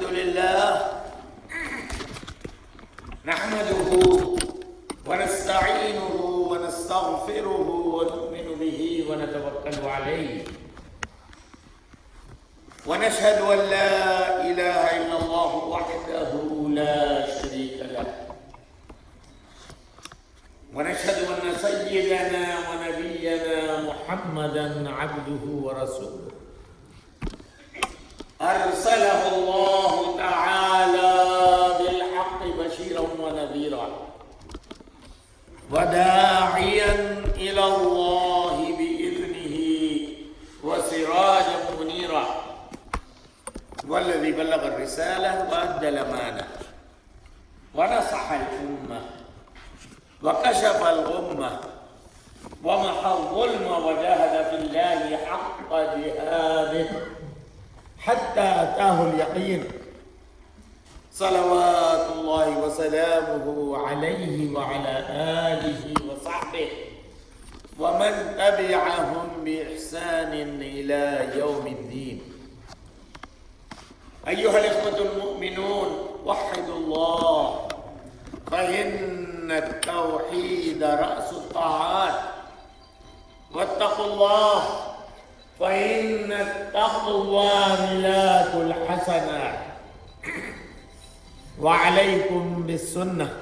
الحمد لله نحمده ونستعينه ونستغفره ونؤمن به ونتوكل عليه ونشهد أن لا إله إلا الله وحده لا شريك له ونشهد أن سيدنا ونبينا محمدا عبده ورسوله أرسله الله تعالى بالحق بشيرا ونذيرا وداعيا إلى الله بإذنه وسراجا منيرا والذي بلغ الرسالة وأدى الأمانة ونصح الأمة وكشف الغمة ومحى الظلم وجاهد في الله حق جهاده حتى أتاه اليقين صلوات الله وسلامه عليه وعلى آله وصحبه ومن تبعهم بإحسان إلى يوم الدين. أيها الإخوة المؤمنون وحدوا الله فإن التوحيد رأس الطاعات واتقوا الله فإن التقوى ملاك الحسنات وعليكم بالسنة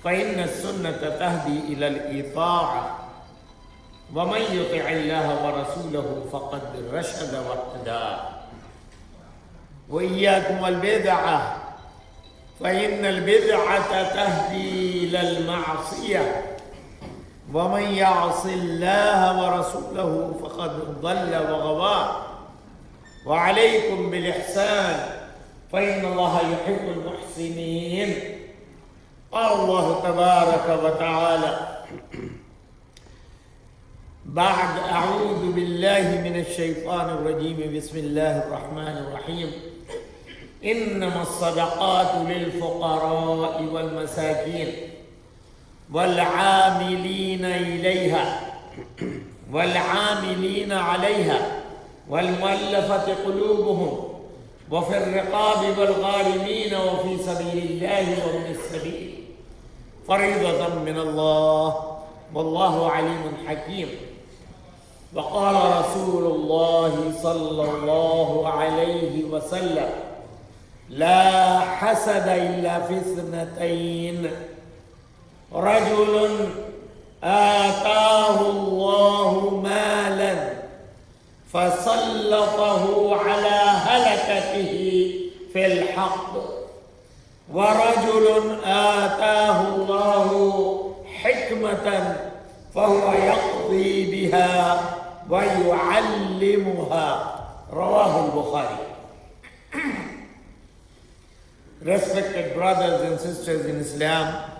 فإن السنة تهدي إلى الإطاعة ومن يطع الله ورسوله فقد رشد واهتدى وإياكم والبدعة فإن البدعة تهدي إلى المعصية ومن يعص الله ورسوله فقد ضل وغوى وعليكم بالإحسان فإن الله يحب المحسنين. قال الله تبارك وتعالى بعد أعوذ بالله من الشيطان الرجيم بسم الله الرحمن الرحيم إنما الصدقات للفقراء والمساكين والعاملين عليها والمؤلفة قلوبهم وفي الرقاب والغارمين وفي سبيل الله وابن السبيل فريضة من الله والله عليم حكيم. وقال رسول الله صلى الله عليه وسلم لا حسد إلا في اثنتين رجل آتاه الله مالا فسلطه على هلكته في الحق ورجل آتاه الله حكمة فهو يقضي بها ويعلمها رواه البخاري. Respected brothers and sisters in Islam,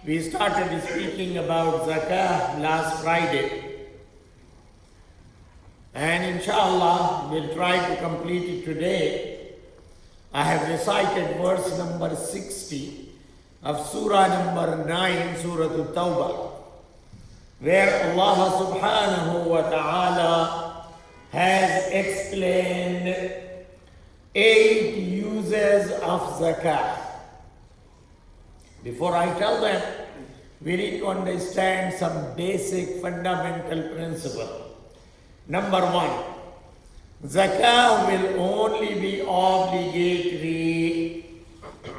we started speaking about Zakat last Friday, and inshallah we'll try to complete it today. I have recited verse number 60 of Surah number 9, Surah At-Tawbah, where Allah subhanahu wa ta'ala has explained 8 uses of Zakat. Before I tell them, we need to understand some basic fundamental principle. Number 1, Zakah will only be obligatory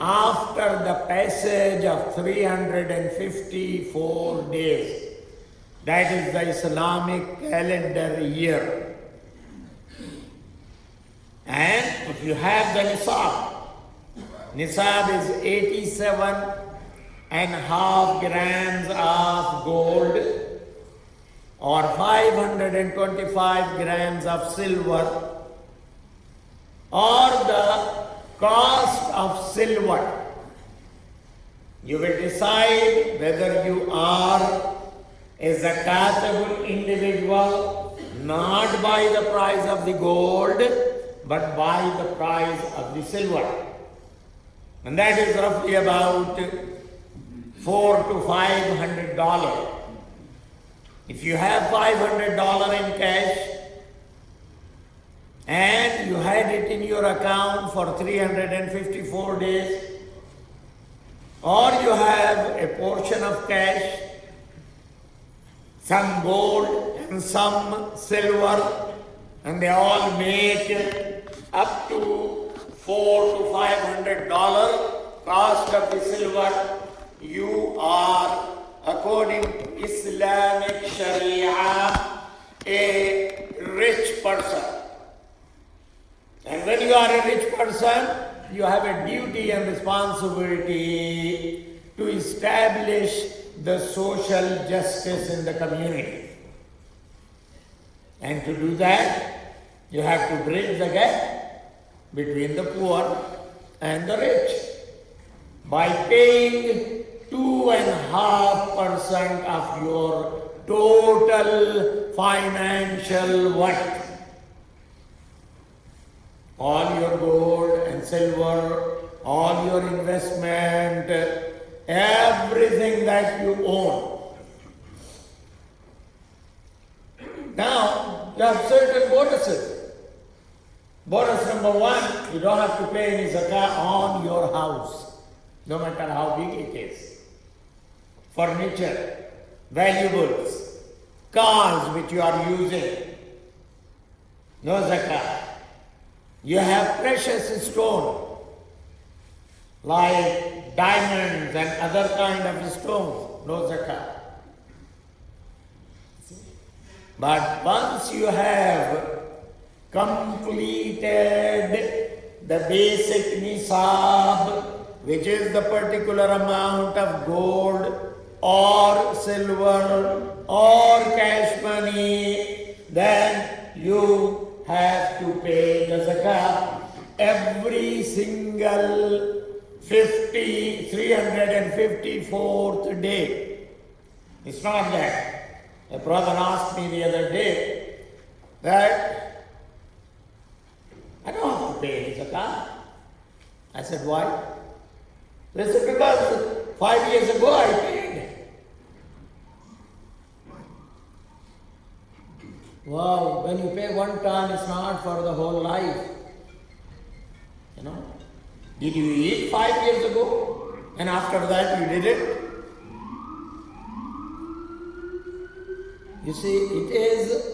after the passage of 354 days. That is the Islamic calendar year. And if you have the nisab is 87.5 grams of gold or 525 grams of silver, or the cost of silver. You will decide whether you are a zakatable individual, not by the price of the gold, but by the price of the silver. And that is roughly about $400 to $500. If you have $500 in cash and you had it in your account for 354 days, or you have a portion of cash, some gold and some silver, and they all make up to $400 to $500 cost of the silver, you are, according to Islamic Sharia, a rich person. And when you are a rich person, you have a duty and responsibility to establish the social justice in the community. And to do that, you have to bridge the gap between the poor and the rich by paying 2.5% of your total financial worth. All your gold and silver, all your investment, everything that you own. Now, you have certain bonuses. Bonus number one, you don't have to pay any zakat on your house, no matter how big it is. Furniture, valuables, cars which you are using, no zakat. You have precious stone like diamonds and other kind of stones, no zakat. But once you have completed the basic nisab, which is the particular amount of gold or silver or cash money, then you have to pay the zakat every single 354th day. It's not that. A brother asked me the other day that I don't have to pay any zakat. I said, why? They said, because 5 years ago I paid. Wow, when you pay one time, it's not for the whole life. You know? Did you eat 5 years ago? And after that you did it? You see, it is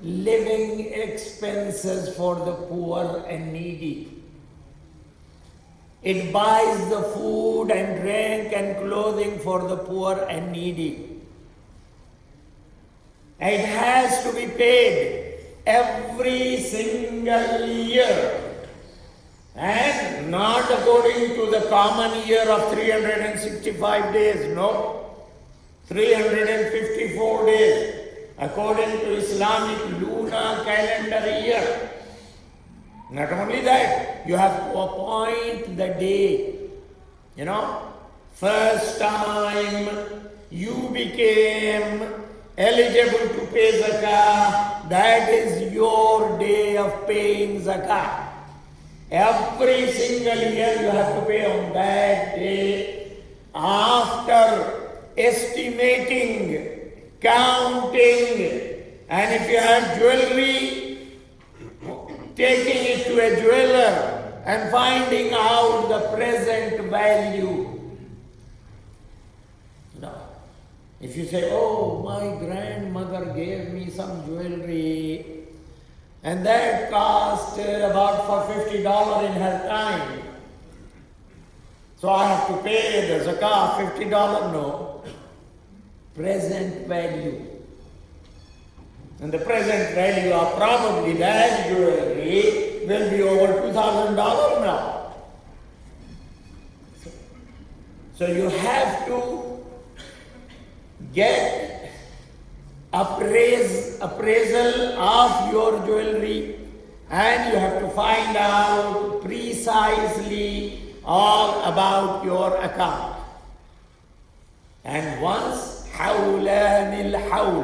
living expenses for the poor and needy. It buys the food and drink and clothing for the poor and needy. It has to be paid every single year, and not according to the common year of 365 days, no, 354 days, according to Islamic lunar calendar year. Not only that, you have to appoint the day. You know, first time you became eligible to pay zakah, that is your day of paying zakah. Every single year you have to pay on that day after estimating, counting, and if you have jewelry, taking it to a jeweler and finding out the present value. If you say, oh, my grandmother gave me some jewelry and that cost about for $50 in her time, so I have to pay the zakah $50? No. Present value. And the present value of probably that jewelry will be over $2,000 now. So you have to get appraisal of your jewelry, and you have to find out precisely all about your account. And once hawlan al-hawl,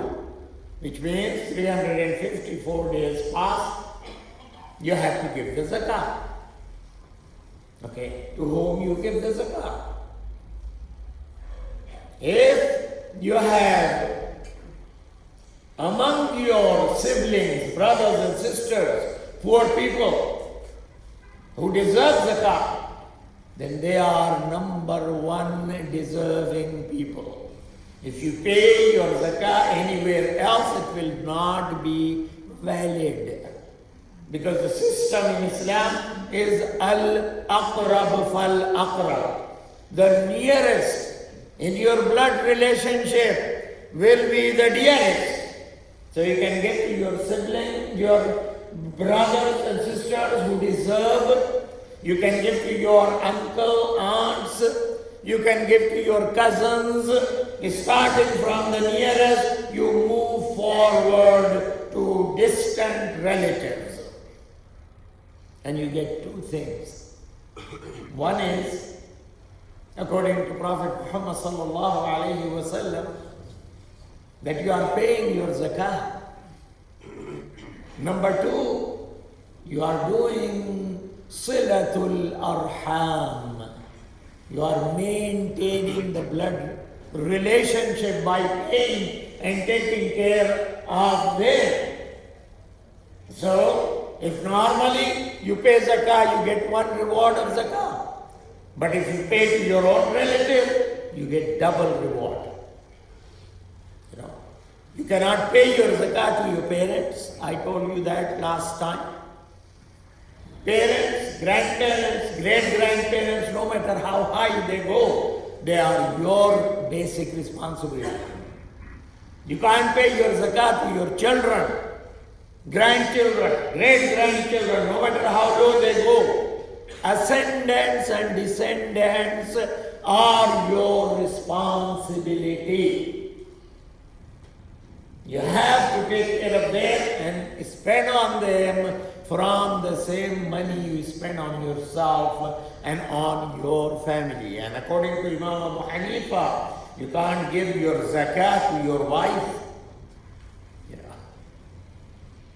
which means 354 days pass, you have to give the zakat. Okay, to whom you give the zakat? If you have among your siblings, brothers and sisters, poor people who deserve zakat, then they are number one deserving people. If you pay your zakah anywhere else, it will not be valid. Because the system in Islam is al-aqrab fal-aqrab. The nearest in your blood relationship will be the dearest. So you can get to your siblings, your brothers and sisters who deserve. You can give to your uncle, aunts. You can give to your cousins. Starting from the nearest, you move forward to distant relatives. And you get two things. One is, according to Prophet Muhammad sallallahu alayhi wa sallam, that you are paying your zakah. Number two, you are doing silatul arham. You are maintaining the blood relationship by paying and taking care of them. So, if normally you pay zakah, you get one reward of zakah. But if you pay to your own relative, you get double reward. You cannot pay your zakah to your parents. I told you that last time. Parents, grandparents, great-grandparents, no matter how high they go, they are your basic responsibility. You can't pay your zakat to your children, grandchildren, great-grandchildren, no matter how low they go. Ascendants and descendants are your responsibility. You have to take care of them and spend on them from the same money you spend on yourself and on your family. And according to Imam Abu Hanifa, you can't give your zakat to your wife.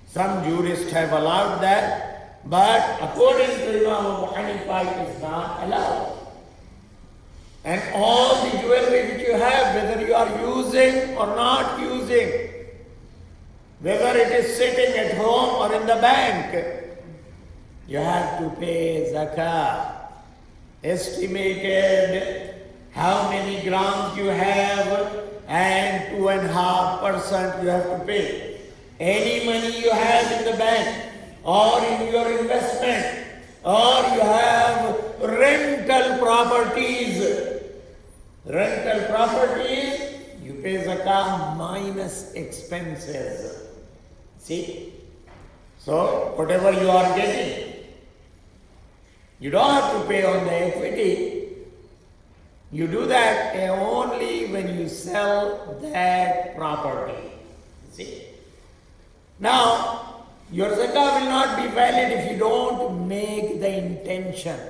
Some jurists have allowed that, but according to Imam Abu Hanifa, it is not allowed. And all the jewelry which you have, whether you are using or not using, whether it is sitting at home or in the bank, you have to pay zakah. Estimated how many grams you have and 2.5% you have to pay. Any money you have in the bank or in your investment or you have rental properties, you pay zakah minus expenses. See? So, whatever you are getting, you don't have to pay on the equity. You do that only when you sell that property. See? Now, your zakah will not be valid if you don't make the intention.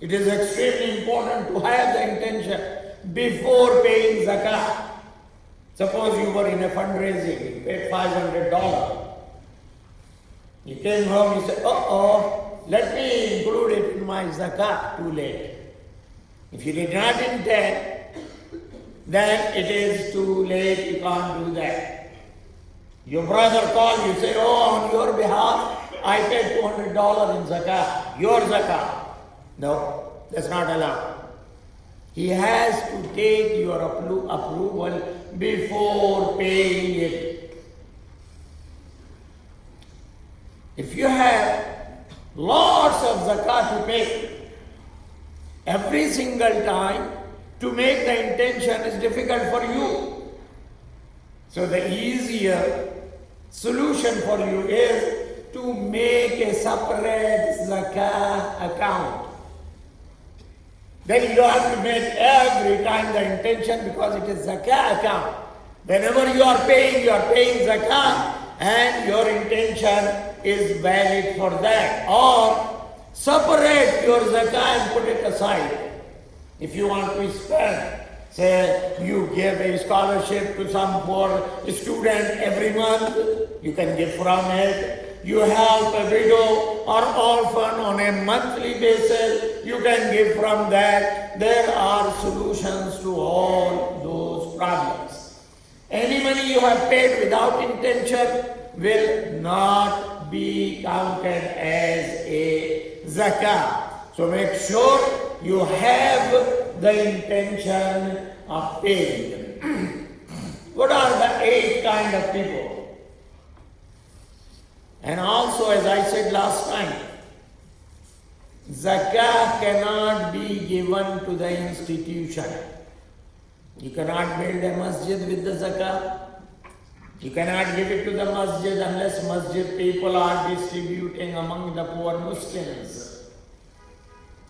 It is extremely important to have the intention before paying zakah. Suppose you were in a fundraising, you paid $500. You came home, you said, let me include it in my zakah. Too late. If you did not intend, then it is too late, you can't do that. Your brother called you, say, on your behalf, I paid $200 in zakah, your zakah. No, that's not allowed. He has to take your approval before paying it. If you have lots of zakat to pay, every single time to make the intention is difficult for you. So the easier solution for you is to make a separate zakah account. Then you don't have to make every time the intention because it is zakah account. Whenever you are paying zakah and your intention is valid for that. Or separate your zakah and put it aside. If you want to spend, say you give a scholarship to some poor student every month, you can give from it. You help a widow or orphan on a monthly basis, you can give from that. There are solutions to all those problems. Any money you have paid without intention will not be counted as a zakah. So make sure you have the intention of paying them. What are the 8 kind of people? And also, as I said last time, zakah cannot be given to the institution. You cannot build a masjid with the zakah. You cannot give it to the masjid unless masjid people are distributing among the poor Muslims.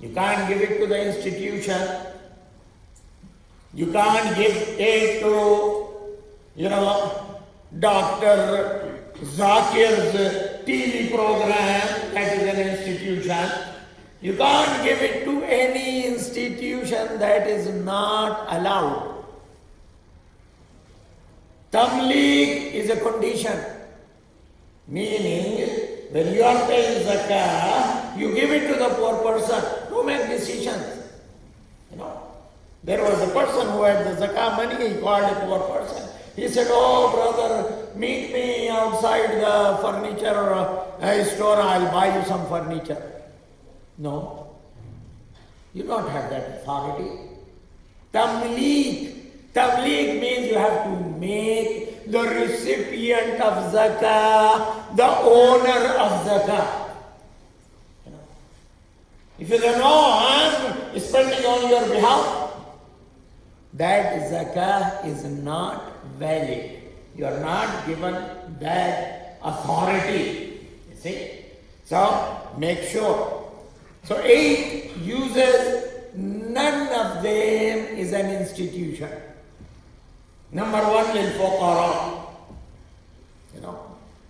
You can't give it to the institution. You can't give it to, Dr. Zakir's TV program, that is an institution. You can't give it to any institution that is not allowed. Tamliq is a condition, meaning when you are paying zakah, you give it to the poor person. Don't make decisions. There was a person who had the zakah money, he called a poor person. He said, "Oh brother, meet me outside the furniture store, I'll buy you some furniture." No, you don't have that authority. Tamliq means you have to make the recipient of zakah the owner of zakah. If you say, "No, I'm spending on your behalf," that zakah is not valid. You are not given that authority. You see? So, make sure. So 8 uses, none of them is an institution. Number 1, lil fuqara.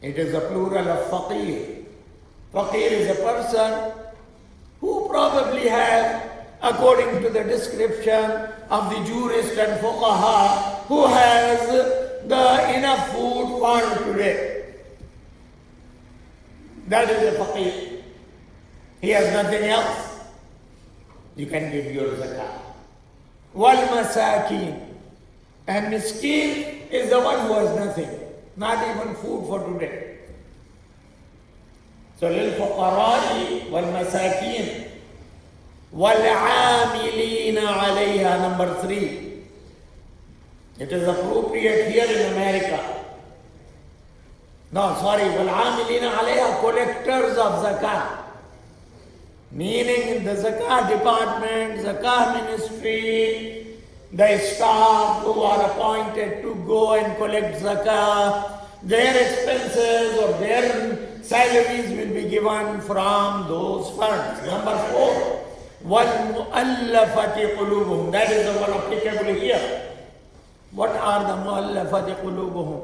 It is a plural of faqir. Faqir is a person who probably have, according to the description of the jurist and fuqaha, who has the enough food for today. That is a faqir. He has nothing else. You can give your zakah. Wal masakin. And miskin is the one who has nothing. Not even food for today. So lil fuqara'i wal masakin. Wal amilina alayha, number 3. It is appropriate here in America. No, sorry, wal amilina alayha, collectors of zakah. Meaning in the zakah department, zakah ministry, the staff who are appointed to go and collect zakah, their expenses or their salaries will be given from those funds. Number 4, وَالْمُؤَلَّفَةِ قُلُوبُهُمْ. That is the one applicable here. What are the مُؤَلَّفَةِ قُلُوبُهُمْ?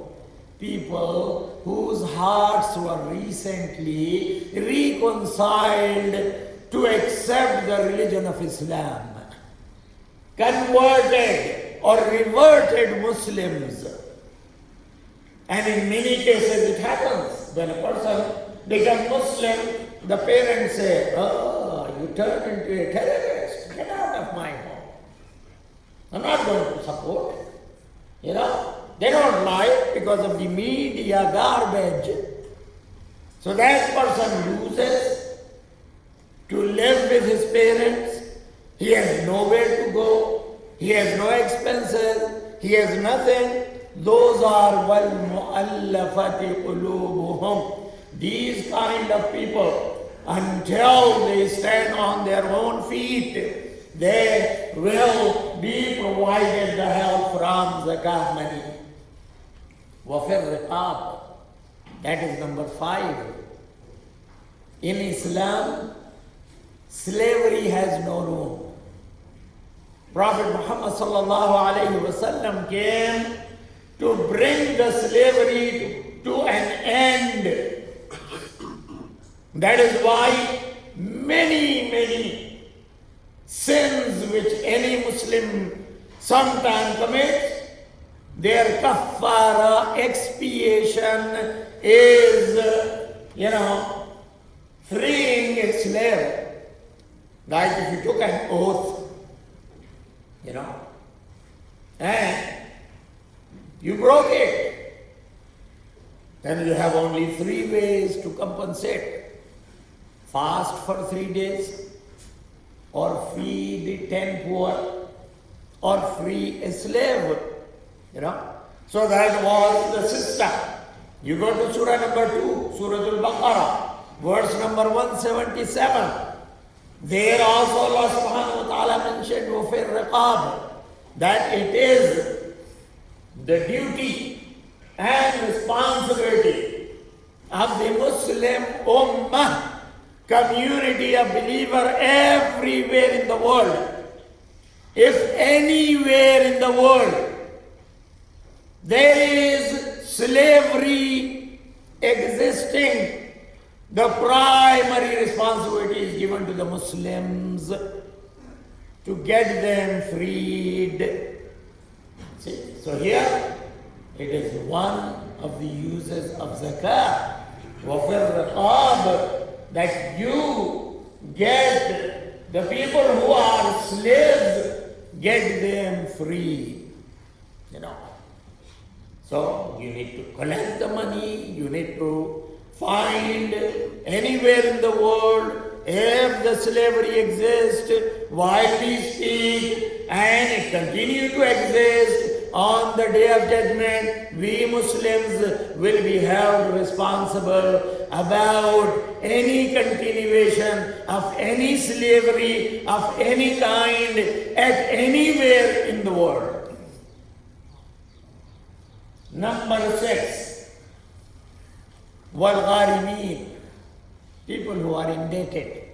People whose hearts were recently reconciled to accept the religion of Islam. Converted or reverted Muslims. And in many cases it happens. When a person becomes Muslim, the parents say, "Oh, you turned into a terrorist. Get out of my home. I'm not going to support." They don't like because of the media garbage. So that person loses to live with his parents. He has nowhere to go. He has no expenses. He has nothing. Those are wal mu'allafati qulubuhum. These kind of people, until they stand on their own feet, they will be provided the help from zakah money. Wafir riqab. That is number 5. In Islam, slavery has no room. Prophet Muhammad sallallahu alayhi wasallam came to bring the slavery to an end. That is why many sins which any Muslim sometime commits, their kaffara, expiation is, freeing a slave. Like if you took an oath, and you broke it. then you have only 3 ways to compensate. Fast for 3 days, or feed 10 poor, or free a slave. So that was the system. You go to Surah number 2, Surah Al-Baqarah, verse number 177. There also Allah subhanahu wa ta'ala mentioned وَفِي الرِّقَابِ, that it is the duty and responsibility of the Muslim Ummah, community of believer everywhere in the world. If anywhere in the world there is slavery existing, the primary responsibility is given to the Muslims to get them freed. See, so here it is one of the uses of Zakat. وَفِي الرِّقَابِ, that you get the people who are slaves, get them free. So you need to collect the money, you need to find anywhere in the world if the slavery exists while we speak, and it continue to exist. On the day of judgment, we Muslims will be held responsible about any continuation of any slavery of any kind at anywhere in the world. Number 6, wal-gharimeen, people who are indebted,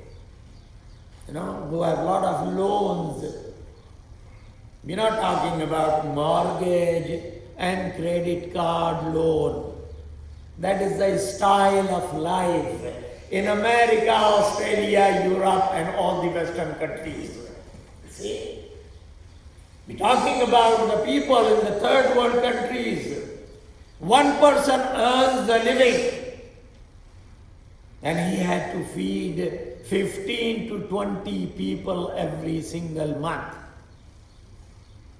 who have a lot of loans. We're not talking about mortgage and credit card loan. That is the style of life in America, Australia, Europe, and all the Western countries. See? We're talking about the people in the third world countries. One person earns the living, and he had to feed 15 to 20 people every single month.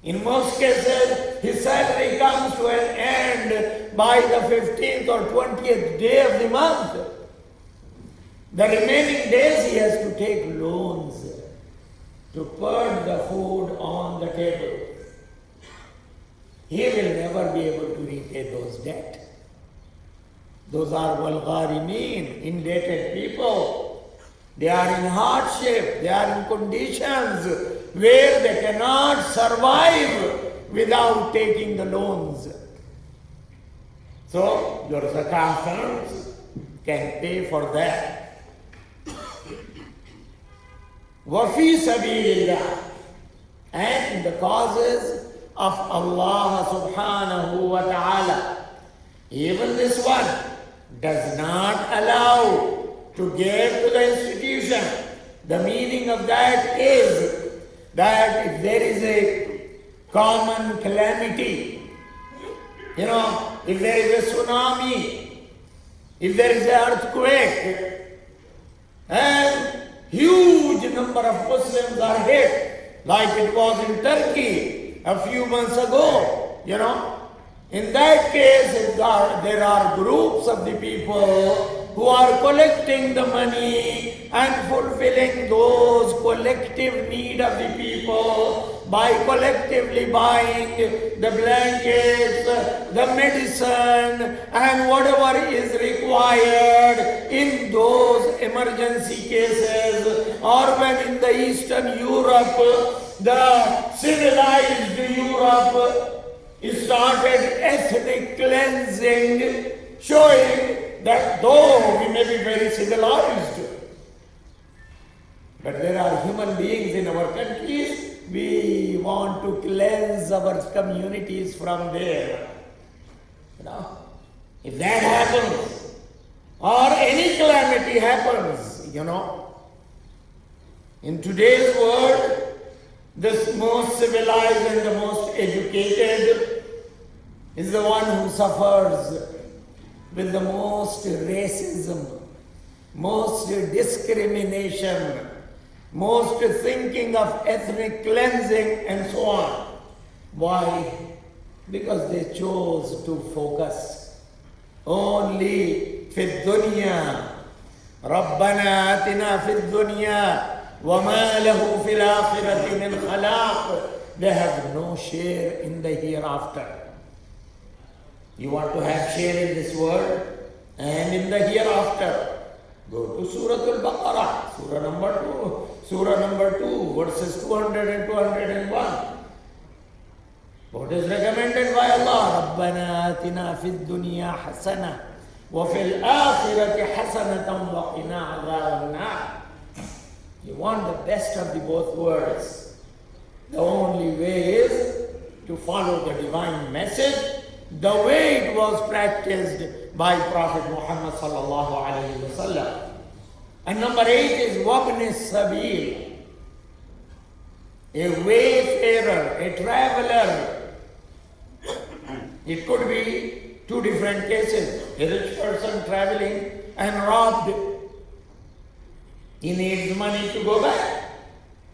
In most cases, his salary comes to an end by the 15th or 20th day of the month. The remaining days he has to take loans to put the food on the table. He will never be able to repay those debts. Those are wal-gharimeen, indebted people. They are in hardship, they are in conditions where they cannot survive without taking the loans. So your zakat funds can pay for that. وَفِي سَبِيلِ اللَّهِ, and in the causes of Allah subhanahu wa ta'ala. Even this one does not allow to give to the institution. The meaning of that is that if there is a common calamity, if there is a tsunami, if there is an earthquake, and huge number of Muslims are hit, like it was in Turkey a few months ago, in that case, if there are groups of the people who are collecting the money and fulfilling those collective need of the people by collectively buying the blankets, the medicine, and whatever is required in those emergency cases, or when in the Eastern Europe, the civilized Europe started ethnic cleansing, showing that though we may be very civilized, but there are human beings in our countries, we want to cleanse our communities from there. If that happens, or any calamity happens, in today's world, the most civilized and the most educated is the one who suffers with the most racism, most discrimination, most thinking of ethnic cleansing, and so on. Why? Because they chose to focus only في الدنيا. ربنا آتنا في الدنيا وما له في الآخرة من خلاق. They have no share in the hereafter. You want to have share in this world and in the hereafter. Go to Surah Al-Baqarah, Surah number 2, verses 200 and 201. What is recommended by Allah? رَبَّنَا آتِنَا فِي الدُّنْيَا حَسَنَةً وَفِي الْآخِرَةِ حَسَنَةً وَقِنَا عَذَابَ النَّارِ. You want the best of the both worlds. The only way is to follow the divine message the way it was practiced by Prophet Muhammad sallallahu alayhi wa sallam. And number 8 is وَابْنِ السَّبِيلِ. A wayfarer, a traveler. It could be two different cases. A rich person traveling and robbed. He needs money to go back.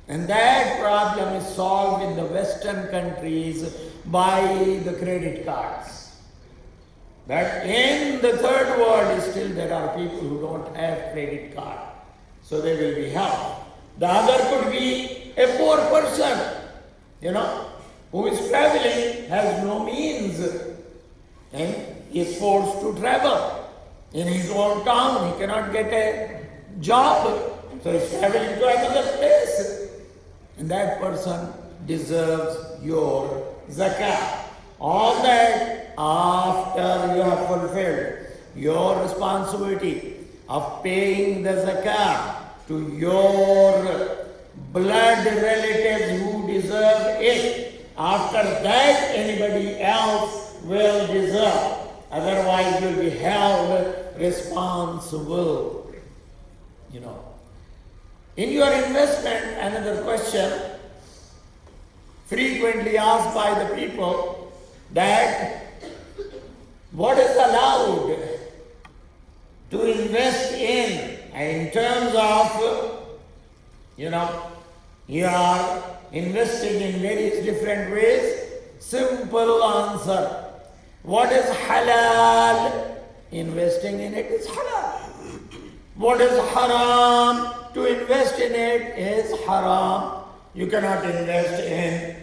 And that problem is solved in the Western countries by the credit cards. But in the third world, still there are people who don't have credit card. So they will be helped. The other could be a poor person, who is traveling, has no means, and is forced to travel. In his own town, he cannot get a job, so he's traveling to another place. And that person deserves your zakat. All that after you have fulfilled your responsibility of paying the zakat to your blood relatives who deserve it. After that, anybody else will deserve. Otherwise, you'll be held responsible. In your investment, another question frequently asked by the people, that what is allowed to invest in terms of, you are investing in various different ways. Simple answer. What is halal? Investing in it is halal. What is haram? To invest in it is haram. You cannot invest in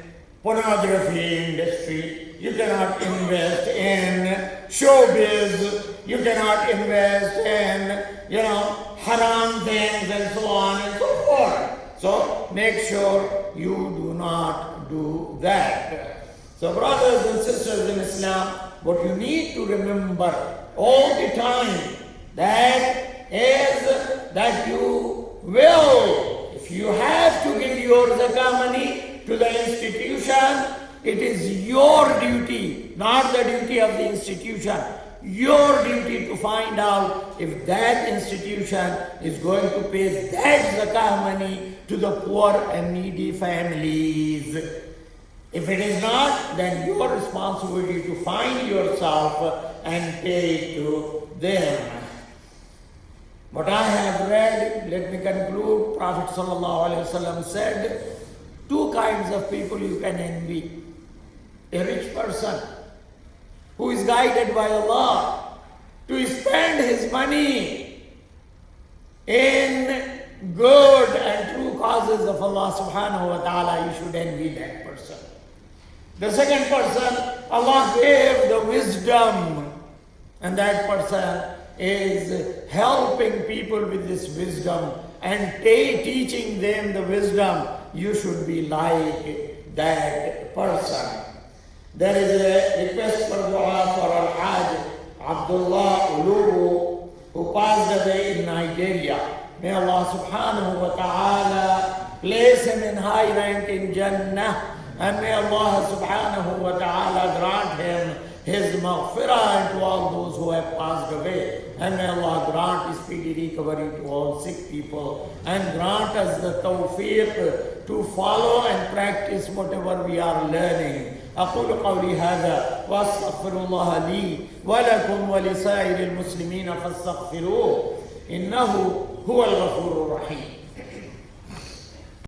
pornography industry. You cannot invest in showbiz. You cannot invest in, haram things and so on and so forth. So make sure you do not do that. So brothers and sisters in Islam, what you need to remember all the time, that is that you will, if you have to give your zakah money to the institution, it is your duty, not the duty of the institution, your duty to find out if that institution is going to pay that zakah money to the poor and needy families. If it is not, then your responsibility to find yourself and pay to them. What I have read, let me conclude. Prophet ﷺ said, two kinds of people you can envy. A rich person who is guided by Allah to spend his money in good and true causes of Allah subhanahu wa ta'ala, you should envy that person. The second person, Allah gave the wisdom, and that person is helping people with this wisdom and teaching them the wisdom. You should be like that person. There is a request for dua for Al-Hajj Abdullah Ulubu, who passed away in Nigeria. May Allah subhanahu wa ta'ala place him in high rank in Jannah, and may Allah subhanahu wa ta'ala grant him his maghfirah to all those who have passed away. And may Allah grant speedy recovery to all sick people, and grant us the tawfiq to follow and practice whatever we are learning. أقول قولي هذا وأستغفر الله لي ولكم ولسائر المسلمين فاستغفروه إنه هو الغفور الرحيم.